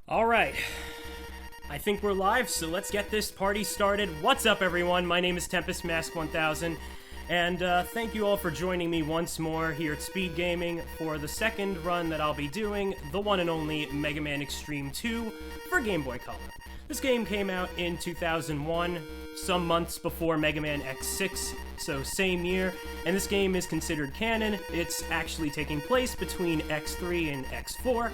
Alright, I think we're live, so let's get this party started. What's up, everyone? My name is TempestMask1000, and thank you all for joining me once more here at SpeedGaming for the second run that I'll be doing, the one and only Mega Man Xtreme 2 for Game Boy Color. This game came out in 2001, some months before Mega Man X6, so same year, and this game is considered canon. It's actually taking place between X3 and X4,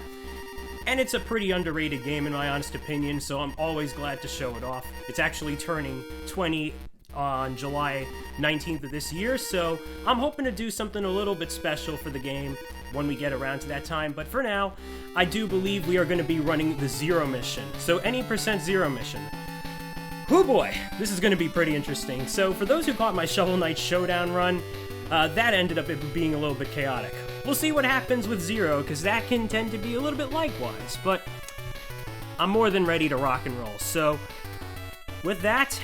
and it's a pretty underrated game in my honest opinion, so I'm always glad to show it off. It's actually turning 20 on July 19th of this year, so I'm hoping to do something a little bit special for the game when we get around to that time. But for now, I do believe we are going to be running the Zero mission. So any percent Zero mission. Hoo boy, this is going to be pretty interesting. So for those who caught my Shovel Knight Showdown run, that ended up being a little bit chaotic. We'll see what happens with Zero, because that can tend to be a little bit likewise, but I'm more than ready to rock and roll. So with that,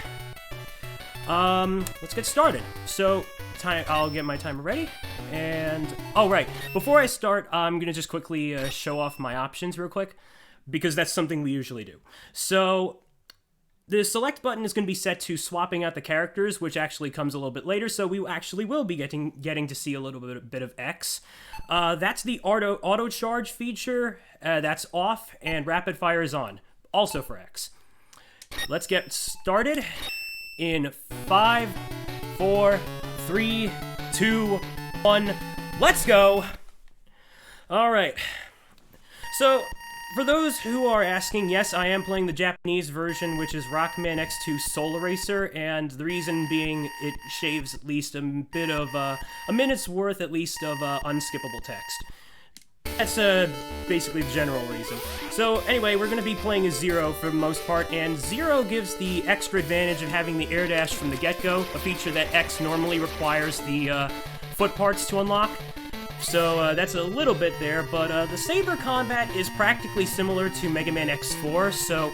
let's get started. So I'll get my timer ready, and oh right, before I start, I'm gonna just quickly show off my options real quick, because that's something we usually do. So the select button is going to be set to swapping out the characters, which actually comes a little bit later, so we actually will be getting to see a little bit of X. That's the auto charge feature, that's off, and rapid fire is on, also for X. Let's get started in 5, 4, 3, 2, 1, let's go! Alright, so for those who are asking, yes, I am playing the Japanese version, which is Rockman X2 Solar Racer, and the reason being it shaves at least a bit of, a minute's worth at least of unskippable text. That's basically the general reason. So anyway, we're going to be playing as Zero for the most part, and Zero gives the extra advantage of having the air dash from the get-go, a feature that X normally requires the foot parts to unlock. So that's a little bit there, but the Saber combat is practically similar to Mega Man X4, so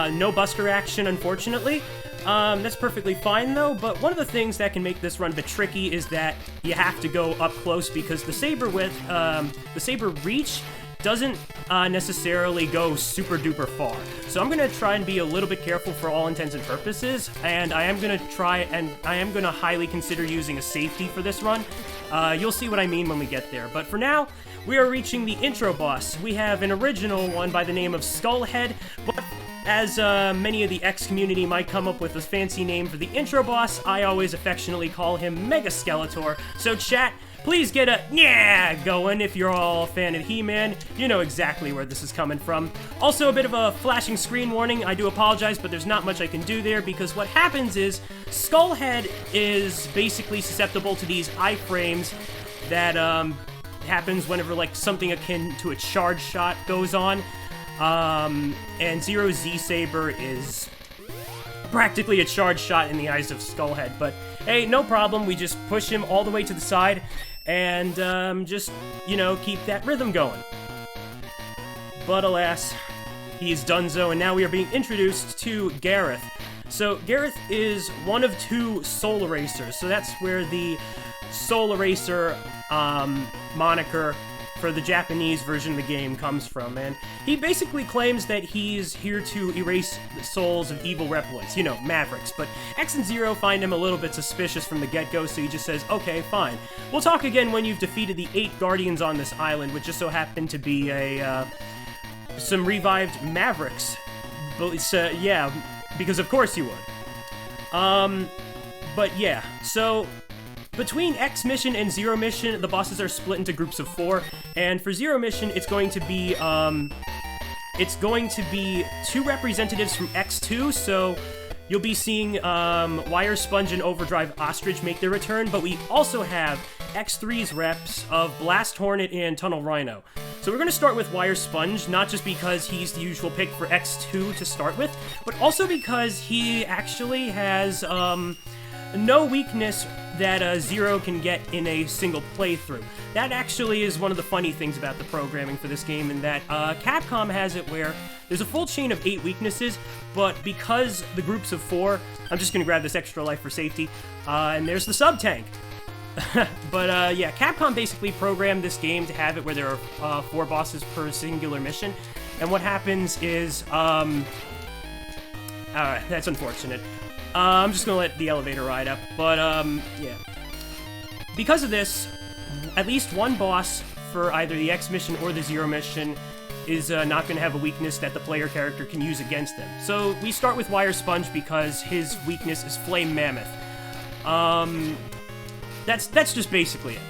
no buster action, unfortunately. That's perfectly fine, though, but one of the things that can make this run a bit tricky is that you have to go up close, because the Saber reach doesn't necessarily go super duper far. So I'm gonna try and be a little bit careful for all intents and purposes, and I am gonna highly consider using a safety for this run. You'll see what I mean when we get there, but for now, we are reaching the intro boss. We have an original one by the name of Skullhead, but as many of the X community might come up with a fancy name for the intro boss, I always affectionately call him Mega Skeletor. So chat, please get a yeah going if you're all a fan of He-Man. You know exactly where this is coming from. Also, a bit of a flashing screen warning. I do apologize, but there's not much I can do there, because what happens is Skullhead is basically susceptible to these iframes that happens whenever like something akin to a charge shot goes on. And Zero Z-Saber is practically a charge shot in the eyes of Skullhead, but hey, no problem, we just push him all the way to the side, and just, you know, keep that rhythm going. But alas, he is donezo, and now we are being introduced to Gareth. So Gareth is one of two Solar Racers, so that's where the Solar Racer moniker for the Japanese version of the game comes from, and he basically claims that he's here to erase the souls of evil reploids, you know, mavericks, but X and Zero find him a little bit suspicious from the get-go, so he just says, okay, fine. We'll talk again when you've defeated the 8 guardians on this island, which just so happened to be some revived mavericks. But it's, yeah, because of course you would. But yeah, so between X mission and Zero mission, the bosses are split into groups of 4, and for Zero mission, it's going to be 2 representatives from X2, so you'll be seeing Wire Sponge and Overdrive Ostrich make their return, but we also have X3's reps of Blast Hornet and Tunnel Rhino. So we're going to start with Wire Sponge, not just because he's the usual pick for X2 to start with, but also because he actually has no weakness that Zero can get in a single playthrough. That actually is one of the funny things about the programming for this game, in that Capcom has it where there's a full chain of 8 weaknesses, but because the groups of 4, I'm just going to grab this extra life for safety, and there's the sub-tank. But yeah, Capcom basically programmed this game to have it where there are 4 bosses per singular mission. And what happens is, that's unfortunate. I'm just gonna let the elevator ride up. But, yeah. Because of this, at least one boss for either the X mission or the Zero mission is not going to have a weakness that the player character can use against them. So we start with Wire Sponge because his weakness is Flame Mammoth. That's just basically it.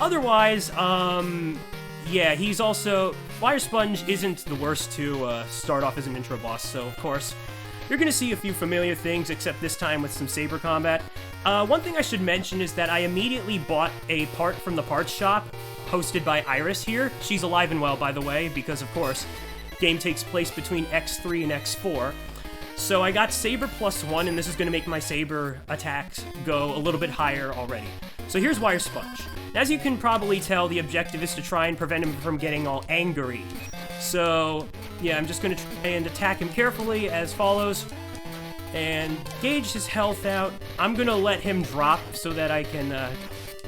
Otherwise, yeah, he's also... Wire Sponge isn't the worst to start off as an intro boss, so of course, you're going to see a few familiar things, except this time with some saber combat. One thing I should mention is that I immediately bought a part from the parts shop, hosted by Iris here. She's alive and well, by the way, because of course, game takes place between X3 and X4. So I got Saber +1, and this is going to make my Saber attacks go a little bit higher already. So here's Wire Sponge. As you can probably tell, the objective is to try and prevent him from getting all angry. So, yeah, I'm just going to try and attack him carefully as follows. And gauge his health out. I'm going to let him drop so that I can, yeah,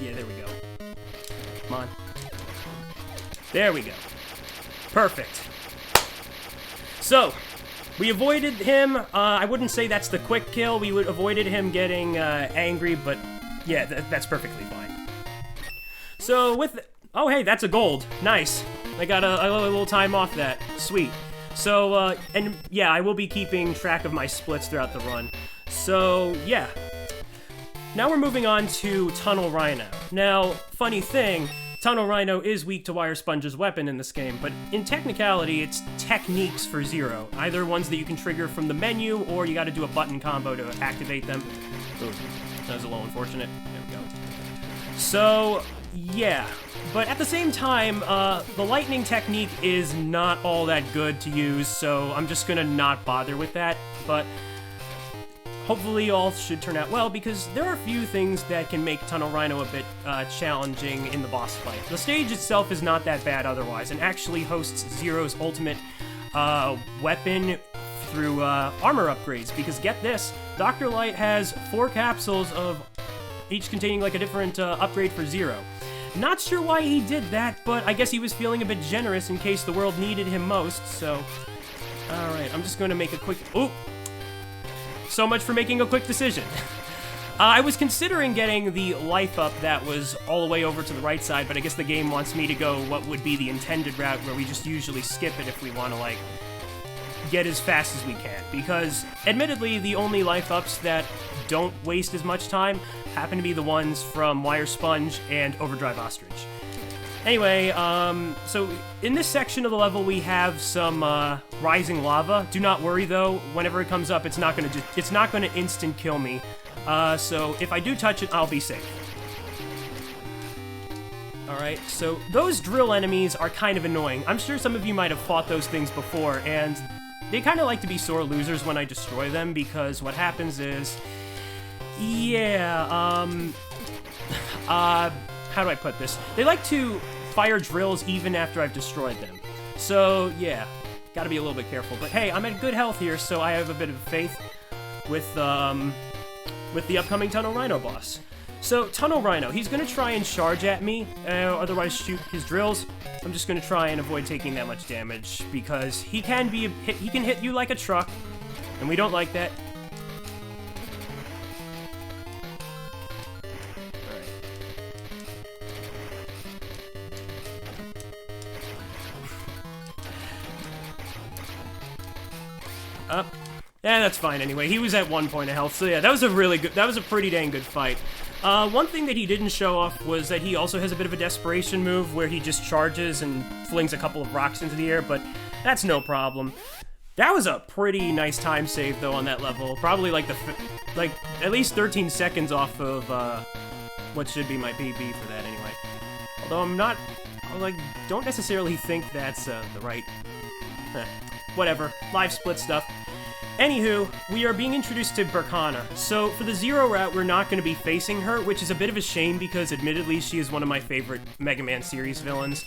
there we go. Come on. There we go. Perfect. So, we avoided him. I wouldn't say that's the quick kill. We avoided him getting angry, but yeah, that's perfectly fine. So with... Oh, hey, that's a gold. Nice. I got a little time off that. Sweet. So, and yeah, I will be keeping track of my splits throughout the run. So, yeah. Now we're moving on to Tunnel Rhino. Now, funny thing, Tunnel Rhino is weak to Wire Sponge's weapon in this game, but in technicality, it's techniques for Zero. Either ones that you can trigger from the menu, or you gotta do a button combo to activate them. Ooh, that was a little unfortunate. There we go. So, yeah. But at the same time, the lightning technique is not all that good to use, so I'm just gonna not bother with that, but hopefully all should turn out well, because there are a few things that can make Tunnel Rhino a bit challenging in the boss fight. The stage itself is not that bad otherwise, and actually hosts Zero's ultimate weapon through armor upgrades, because get this, Dr. Light has 4 capsules of each containing like a different upgrade for Zero. Not sure why he did that, but I guess he was feeling a bit generous in case the world needed him most, so... Alright, I'm just going to make a quick... Ooh! So much for making a quick decision. I was considering getting the life up that was all the way over to the right side, but I guess the game wants me to go what would be the intended route, where we just usually skip it if we want to, like, get as fast as we can. Because, admittedly, the only life ups that don't waste as much time happen to be the ones from Wire Sponge and Overdrive Ostrich. Anyway, so in this section of the level we have some rising lava. Do not worry though, whenever it comes up, it's not gonna instant kill me. So if I do touch it, I'll be safe. Alright, so those drill enemies are kind of annoying. I'm sure some of you might have fought those things before, and they kind of like to be sore losers when I destroy them, because what happens is... Yeah, how do I put this? They like to fire drills even after I've destroyed them. So, yeah, gotta be a little bit careful. But hey, I'm at good health here, so I have a bit of faith with the upcoming Tunnel Rhino boss. So, Tunnel Rhino, he's gonna try and charge at me, otherwise shoot his drills. I'm just gonna try and avoid taking that much damage, because he can hit you like a truck, and we don't like that. Up. Yeah, that's fine anyway. He was at 1 point of health, so yeah, that was a pretty dang good fight. One thing that he didn't show off was that he also has a bit of a desperation move where he just charges and flings a couple of rocks into the air, but that's no problem. That was a pretty nice time save though on that level. Probably like at least 13 seconds off of what should be my PB for that anyway. Although don't necessarily think that's the right... Whatever, live split stuff. Anywho, we are being introduced to Berkana. So, for the Zero route, we're not going to be facing her, which is a bit of a shame because, admittedly, she is one of my favorite Mega Man series villains.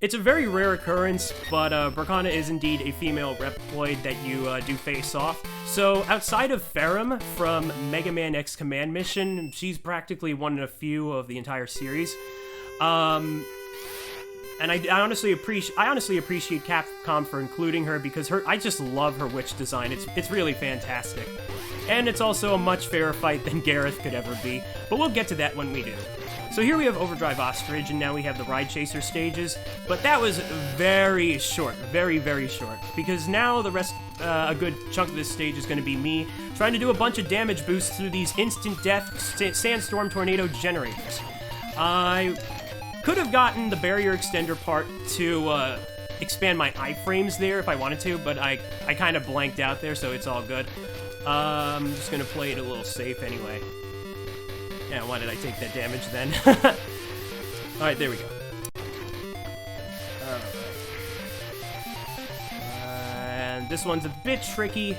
It's a very rare occurrence, but Bracana is indeed a female Reploid that you do face off. So outside of Ferrum from Mega Man X Command Mission, she's practically one of a few of the entire series. And I honestly appreciate Capcom for including her because I just love her witch design. It's really fantastic. And it's also a much fairer fight than Gareth could ever be, but we'll get to that when we do. So here we have Overdrive Ostrich, and now we have the Ride Chaser stages, but that was very short, very, very short, because now the rest, a good chunk of this stage is going to be me trying to do a bunch of damage boosts through these instant death sandstorm tornado generators. I could have gotten the barrier extender part to expand my iframes there if I wanted to, but I kind of blanked out there, so it's all good. I'm just going to play it a little safe anyway. Yeah, why did I take that damage then? Alright, there we go. Alright. And this one's a bit tricky.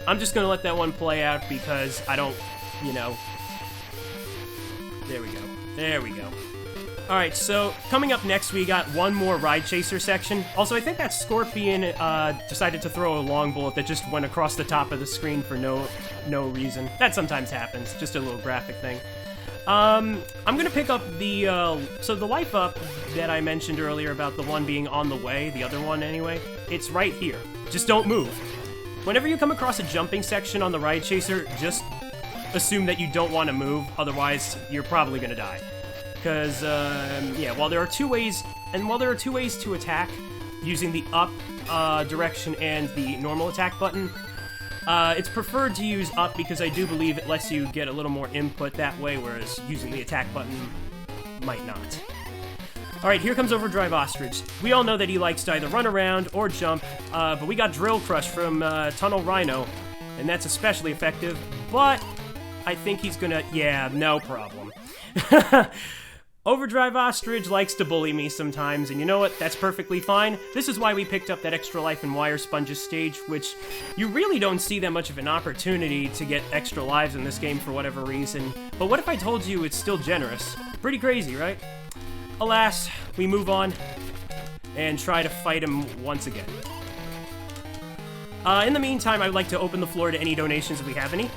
I'm just gonna let that one play out because I don't, you know... There we go. There we go. Alright, so coming up next, we got one more Ride Chaser section. Also, I think that Scorpion decided to throw a long bullet that just went across the top of the screen for no reason. That sometimes happens, just a little graphic thing. I'm gonna pick up the, so the life up that I mentioned earlier about the one being on the way, the other one anyway, it's right here. Just don't move. Whenever you come across a jumping section on the Ride Chaser, just assume that you don't want to move, otherwise you're probably gonna die. Because, yeah, while there are two ways to attack, using the up direction and the normal attack button, it's preferred to use up because I do believe it lets you get a little more input that way, whereas using the attack button might not. Alright, here comes Overdrive Ostrich. We all know that he likes to either run around or jump, but we got Drill Crush from Tunnel Rhino, and that's especially effective, but I think he's gonna... yeah, no problem. Overdrive Ostrich likes to bully me sometimes, and you know what? That's perfectly fine. This is why we picked up that extra life and wire sponges stage, which you really don't see that much of an opportunity to get extra lives in this game for whatever reason. But what if I told you it's still generous? Pretty crazy, right? Alas, we move on and try to fight him once again. In the meantime, I would like to open the floor to any donations if we have any.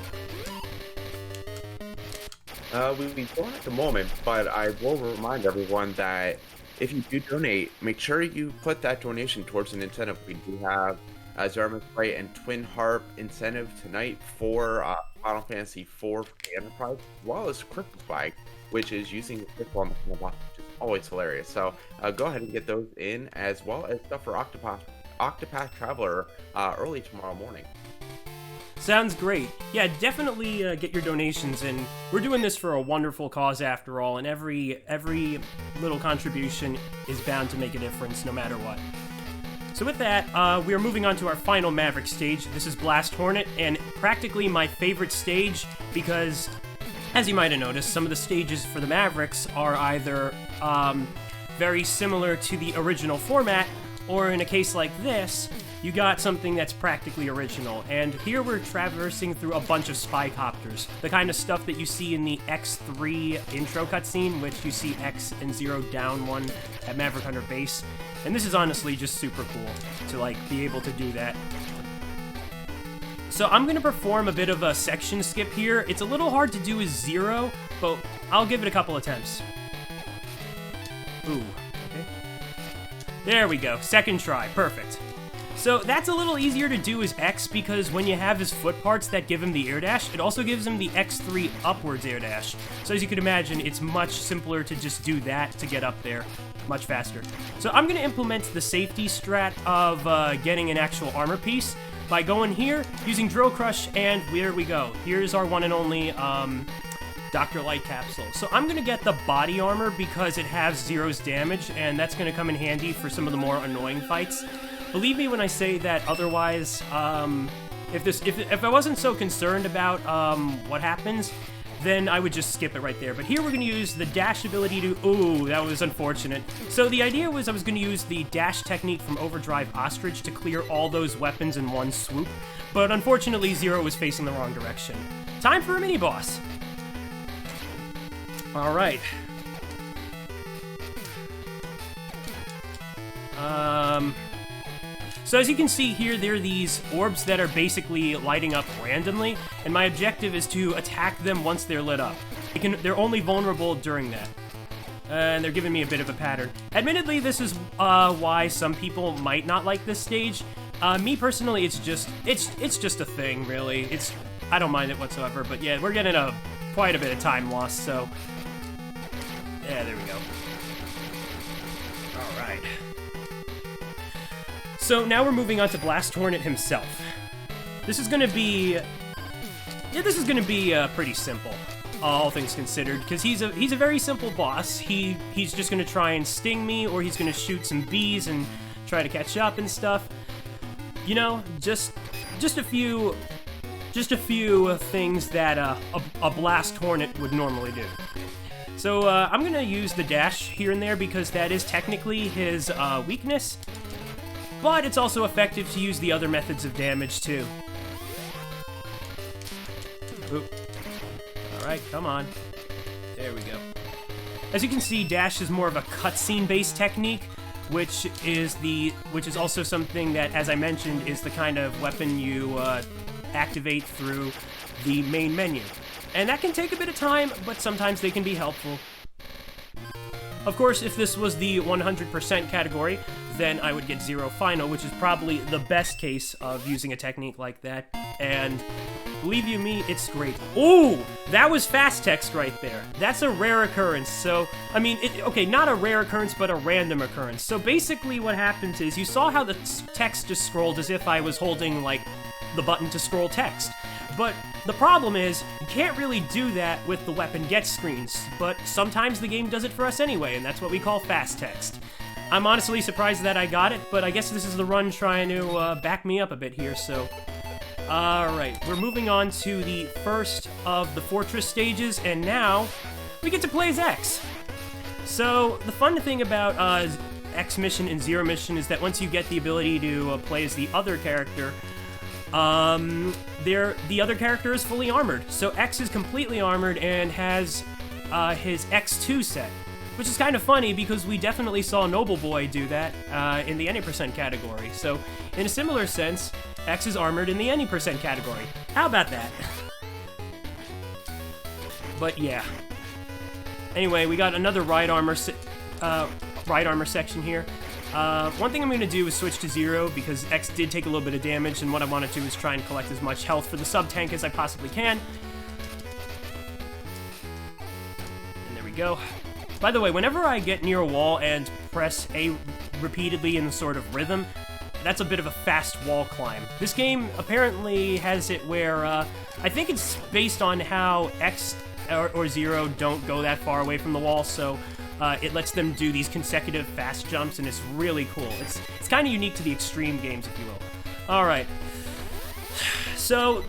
We don't at the moment, but I will remind everyone that if you do donate, make sure you put that donation towards an incentive. We do have a Zerma's Fight and Twin Harp incentive tonight for Final Fantasy IV for the Enterprise, as well as Cripple Flag, which is using the cripple on the pillbox, which is always hilarious. So go ahead and get those in, as well as stuff for Octopath Traveler early tomorrow morning. Sounds great. Yeah, definitely get your donations in. We're doing this for a wonderful cause after all, and every little contribution is bound to make a difference no matter what. So with that, we are moving on to our final Maverick stage. This is Blast Hornet, and practically my favorite stage because, as you might have noticed, some of the stages for the Mavericks are either very similar to the original format, or in a case like this, you got something that's practically original. And here we're traversing through a bunch of spy copters, the kind of stuff that you see in the X3 intro cutscene, which you see X and Zero down one at Maverick Hunter Base. And this is honestly just super cool to like be able to do that. So I'm gonna perform a bit of a section skip here. It's a little hard to do with Zero, but I'll give it a couple attempts. Ooh, okay. There we go, second try, perfect. So that's a little easier to do as X because when you have his foot parts that give him the air dash, it also gives him the X3 upwards air dash. So as you can imagine, it's much simpler to just do that to get up there much faster. So I'm going to implement the safety strat of getting an actual armor piece by going here, using Drill Crush, and there we go. Here's our one and only Dr. Light Capsule. So I'm going to get the body armor because it has Zero's damage, and that's going to come in handy for some of the more annoying fights. Believe me when I say that otherwise, if I wasn't so concerned about what happens, then I would just skip it right there. But here we're going to use the dash ability to... Ooh, that was unfortunate. So the idea was I was going to use the dash technique from Overdrive Ostrich to clear all those weapons in one swoop, but unfortunately Zero was facing the wrong direction. Time for a mini-boss! Alright. So as you can see here, there are these orbs that are basically lighting up randomly, and my objective is to attack them once they're lit up. They're only vulnerable during that. And they're giving me a bit of a pattern. Admittedly, this is why some people might not like this stage. Me personally, it's just a thing, really. I don't mind it whatsoever, but yeah, we're getting quite a bit of time lost, so... Yeah, there we go. Alright. So now we're moving on to Blast Hornet himself. This is gonna be... Yeah, this is gonna be pretty simple, all things considered, because he's a very simple boss. He's just gonna try and sting me, or he's gonna shoot some bees and try to catch up and stuff. You know, just a few things that a Blast Hornet would normally do. So I'm gonna use the dash here and there because that is technically his weakness, but it's also effective to use the other methods of damage too. Oop. Alright, come on. There we go. As you can see, dash is more of a cutscene based technique, which is also something that, as I mentioned, is the kind of weapon you activate through the main menu. And that can take a bit of time, but sometimes they can be helpful. Of course, if this was the 100% category, then I would get 0 final, which is probably the best case of using a technique like that. And believe you me, it's great. Ooh, that was fast text right there. That's a rare occurrence. So, I mean, okay, not a rare occurrence, but a random occurrence. So basically what happens is, you saw how the text just scrolled as if I was holding, like, the button to scroll text. But the problem is, you can't really do that with the weapon get screens, but sometimes the game does it for us anyway, and that's what we call fast text. I'm honestly surprised that I got it, but I guess this is the run trying to back me up a bit here, so... Alright, we're moving on to the first of the Fortress stages, and now we get to play as X. So, the fun thing about X mission and Zero mission is that once you get the ability to play as the other character, the other character is fully armored. So X is completely armored and has his X2 set, which is kind of funny because we definitely saw Noble Boy do that in the any percent category. So in a similar sense, X is armored in the any percent category. How about that? But yeah. Anyway, we got another ride armor section here. One thing I'm going to do is switch to Zero because X did take a little bit of damage, and what I want to do is try and collect as much health for the sub-tank as I possibly can. And there we go. By the way, whenever I get near a wall and press A repeatedly in the sort of rhythm, that's a bit of a fast wall climb. This game apparently has it where, I think it's based on how X or Zero don't go that far away from the wall, so it lets them do these consecutive fast jumps, and it's really cool. It's kind of unique to the Xtreme games, if you will. Alright. So,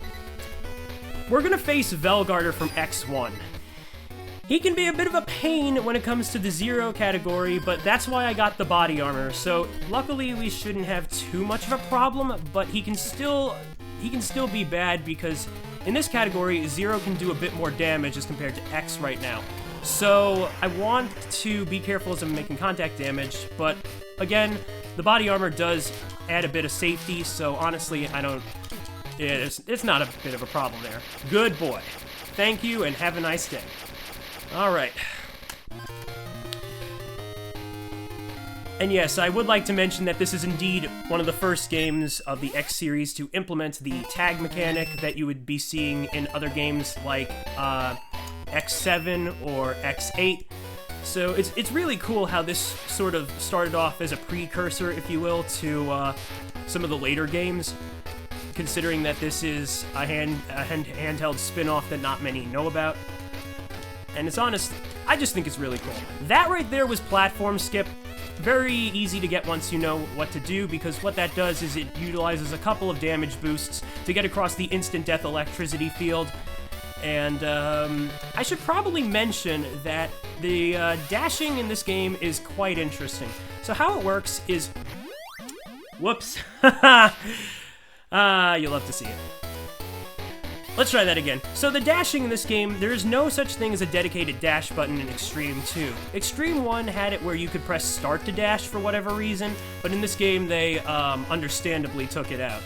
we're gonna face Velgarder from X1. He can be a bit of a pain when it comes to the Zero category, but that's why I got the body armor. So, luckily we shouldn't have too much of a problem, but he can still be bad because in this category, Zero can do a bit more damage as compared to X right now. So, I want to be careful as I'm making contact damage, but again, the body armor does add a bit of safety, so honestly, it's not a bit of a problem there. Good boy. Thank you, and have a nice day. Alright. And yes, I would like to mention that this is indeed one of the first games of the X series to implement the tag mechanic that you would be seeing in other games like X7 or X8. So it's really cool how this sort of started off as a precursor, if you will, to some of the later games, considering that this is a handheld spin-off that not many know about. And it's honest, I just think it's really cool. That right there was platform skip. Very easy to get once you know what to do, because what that does is it utilizes a couple of damage boosts to get across the instant death electricity field. And I should probably mention that the dashing in this game is quite interesting. So how it works is... Whoops. You'll love to see it. Let's try that again. So the dashing in this game, there is no such thing as a dedicated dash button in Xtreme 2. Xtreme 1 had it where you could press start to dash for whatever reason, but in this game they understandably took it out.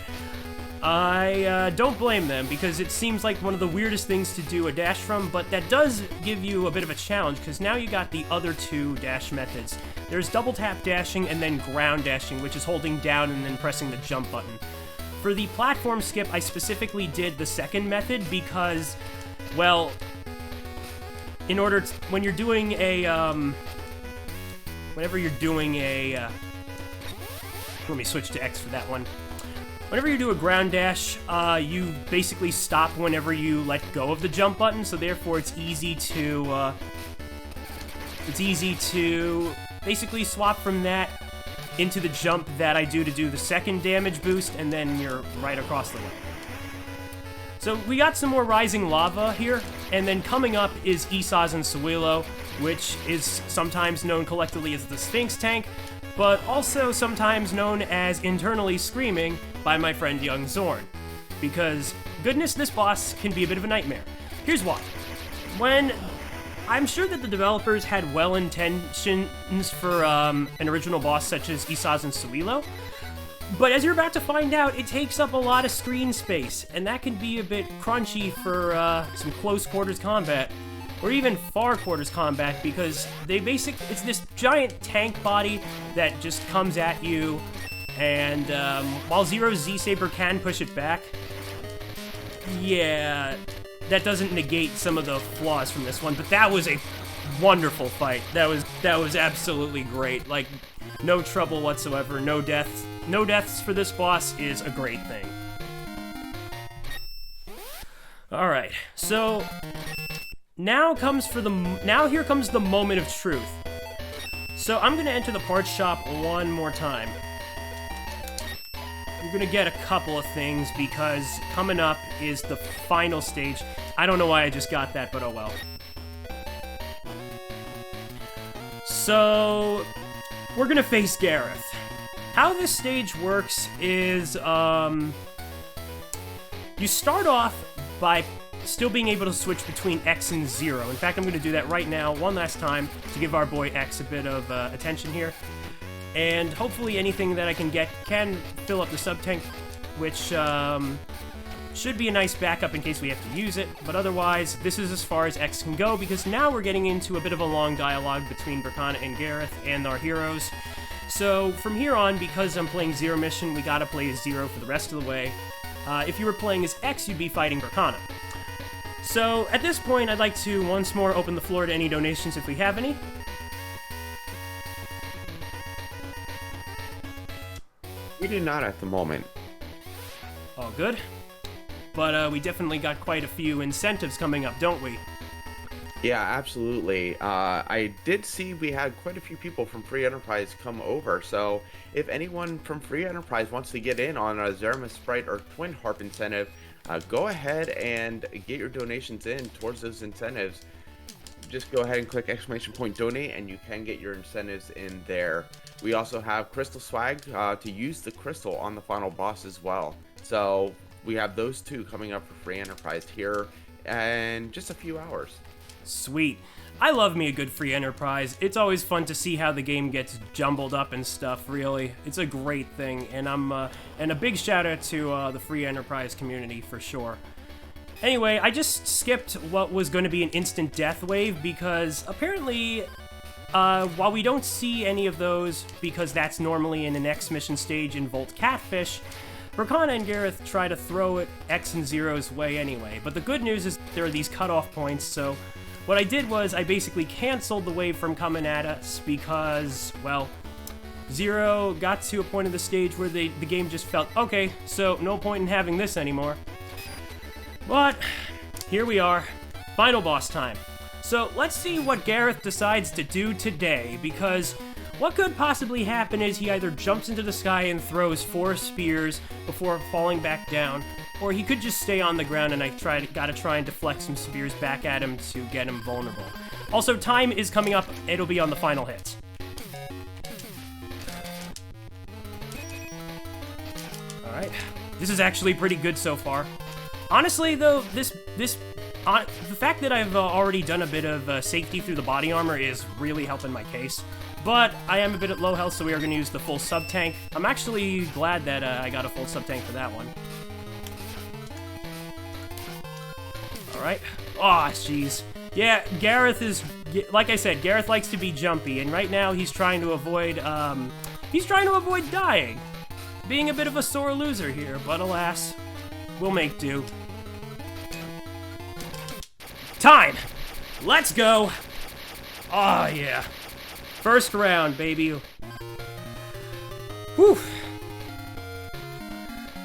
I don't blame them, because it seems like one of the weirdest things to do a dash from, but that does give you a bit of a challenge, because now you got the other two dash methods. There's double tap dashing and then ground dashing, which is holding down and then pressing the jump button. For the platform skip, I specifically did the second method because, well, in order to, when you're doing a, whenever you're doing a, let me switch to X for that one. Whenever you do a ground dash, you basically stop whenever you let go of the jump button, so therefore it's easy to basically swap from that into the jump that I do to do the second damage boost, and then you're right across the way. So we got some more rising lava here, and then coming up is Isaz and Sawilo, which is sometimes known collectively as the Sphinx Tank, but also sometimes known as internally Screaming by my friend Young Zorn. Because, goodness, this boss can be a bit of a nightmare. Here's why. I'm sure that the developers had well intentions for an original boss such as Isaz and Sawilo, but as you're about to find out, it takes up a lot of screen space, and that can be a bit crunchy for some close quarters combat, or even far quarters combat, because it's this giant tank body that just comes at you, and while Zero's Z-Saber can push it back, yeah, that doesn't negate some of the flaws from this one, but that was a wonderful fight. That was absolutely great. Like, no trouble whatsoever, no deaths. No deaths for this boss is a great thing. All right, so now here comes the moment of truth. So I'm gonna enter the parts shop one more time. You're gonna get a couple of things because coming up is the final stage. I don't know why I just got that, but oh well. So we're gonna face Gareth. How this stage works is you start off by still being able to switch between X and 0. In fact, I'm going to do that right now one last time to give our boy X a bit of attention here. And hopefully anything that I can get can fill up the sub-tank, which should be a nice backup in case we have to use it. But otherwise, this is as far as X can go, because now we're getting into a bit of a long dialogue between Berkana and Gareth and our heroes. So from here on, because I'm playing 0 mission, we gotta play as 0 for the rest of the way. If you were playing as X, you'd be fighting Berkana. So at this point, I'd like to once more open the floor to any donations if we have any. We do not at the moment. All good. But we definitely got quite a few incentives coming up, don't we? Yeah, absolutely. I did see we had quite a few people from Free Enterprise come over, so if anyone from Free Enterprise wants to get in on a Zeramis Sprite or Twin Harp incentive, go ahead and get your donations in towards those incentives. Just go ahead and click ! donate and you can get your incentives in there. We also have Crystal Swag to use the crystal on the final boss as well. So we have those two coming up for Free Enterprise here in just a few hours. Sweet. I love me a good Free Enterprise. It's always fun to see how the game gets jumbled up and stuff, really. It's a great thing, and and a big shout out to the Free Enterprise community for sure. Anyway, I just skipped what was going to be an instant death wave because apparently, while we don't see any of those because that's normally in an X mission stage in Volt Catfish, Berkana and Gareth try to throw it X and 0's way anyway. But the good news is there are these cutoff points, so what I did was I basically canceled the wave from coming at us because, well, 0 got to a point of the stage where the game just felt, okay, so no point in having this anymore. But here we are, final boss time. So let's see what Gareth decides to do today, because what could possibly happen is he either jumps into the sky and throws 4 spears before falling back down, or he could just stay on the ground and I gotta try and deflect some spears back at him to get him vulnerable. Also, time is coming up. It'll be on the final hit. Alright. This is actually pretty good so far. Honestly, though, the fact that I've already done a bit of safety through the body armor is really helping my case. But I am a bit at low health, so we are going to use the full sub-tank. I'm actually glad that I got a full sub-tank for that one. Alright. Aw, jeez. Yeah, Gareth is... Like I said, Gareth likes to be jumpy, and right now he's trying to avoid, dying. Being a bit of a sore loser here, but alas, we'll make do. Time! Let's go! Oh, yeah. First round, baby. Whew.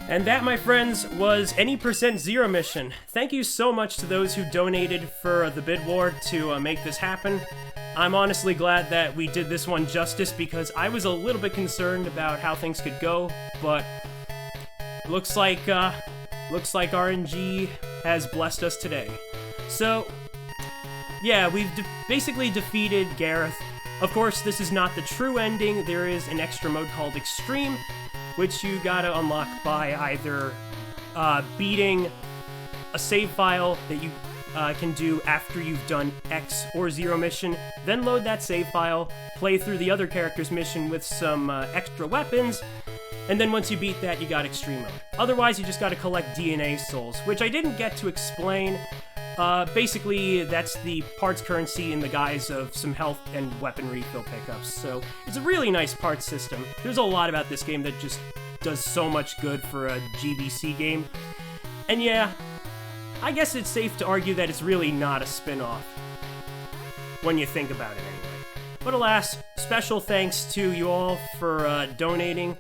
And that, my friends, was any % Zero mission. Thank you so much to those who donated for the bid war to make this happen. I'm honestly glad that we did this one justice because I was a little bit concerned about how things could go, but looks like RNG has blessed us today. So, yeah, we've basically defeated Gareth. Of course, this is not the true ending. There is an extra mode called Xtreme, which you gotta unlock by either beating a save file that you can do after you've done X or Zero mission, then load that save file, play through the other character's mission with some extra weapons, and then once you beat that, you got Extreme mode. Otherwise, you just gotta collect DNA souls, which I didn't get to explain. Basically, that's the parts currency in the guise of some health and weapon refill pickups, so it's a really nice parts system. There's a lot about this game that just does so much good for a GBC game. And yeah, I guess it's safe to argue that it's really not a spin-off, when you think about it anyway. But alas, special thanks to you all for donating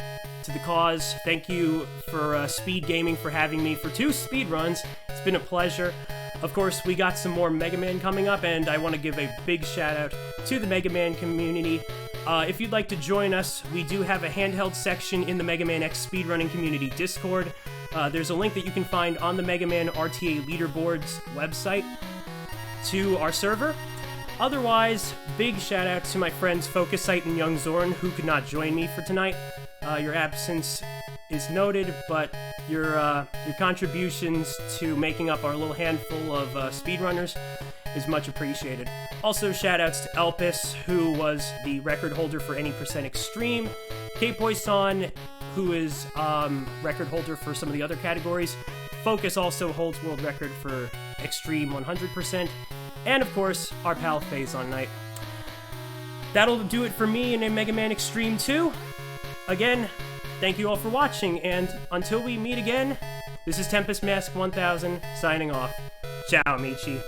to the cause. Thank you for SpeedGaming for having me for 2 speedruns. It's been a pleasure. Of course, we got some more Mega Man coming up, and I want to give a big shout out to the Mega Man community. If you'd like to join us, we do have a handheld section in the Mega Man X Speedrunning Community Discord. There's a link that you can find on the Mega Man RTA Leaderboards website to our server. Otherwise, big shout out to my friends Focusite and Young Zorn, who could not join me for tonight. Your absence is noted, but your contributions to making up our little handful of speedrunners is much appreciated. Also, shoutouts to Elpis, who was the record holder for any % Extreme, K-Poison, who is record holder for some of the other categories. Focus also holds world record for Extreme 100%, and of course, our pal Phazon Knight. That'll do it for me in a Mega Man Extreme 2. Again, thank you all for watching, and until we meet again, this is TempestMask1000 signing off. Ciao, amici.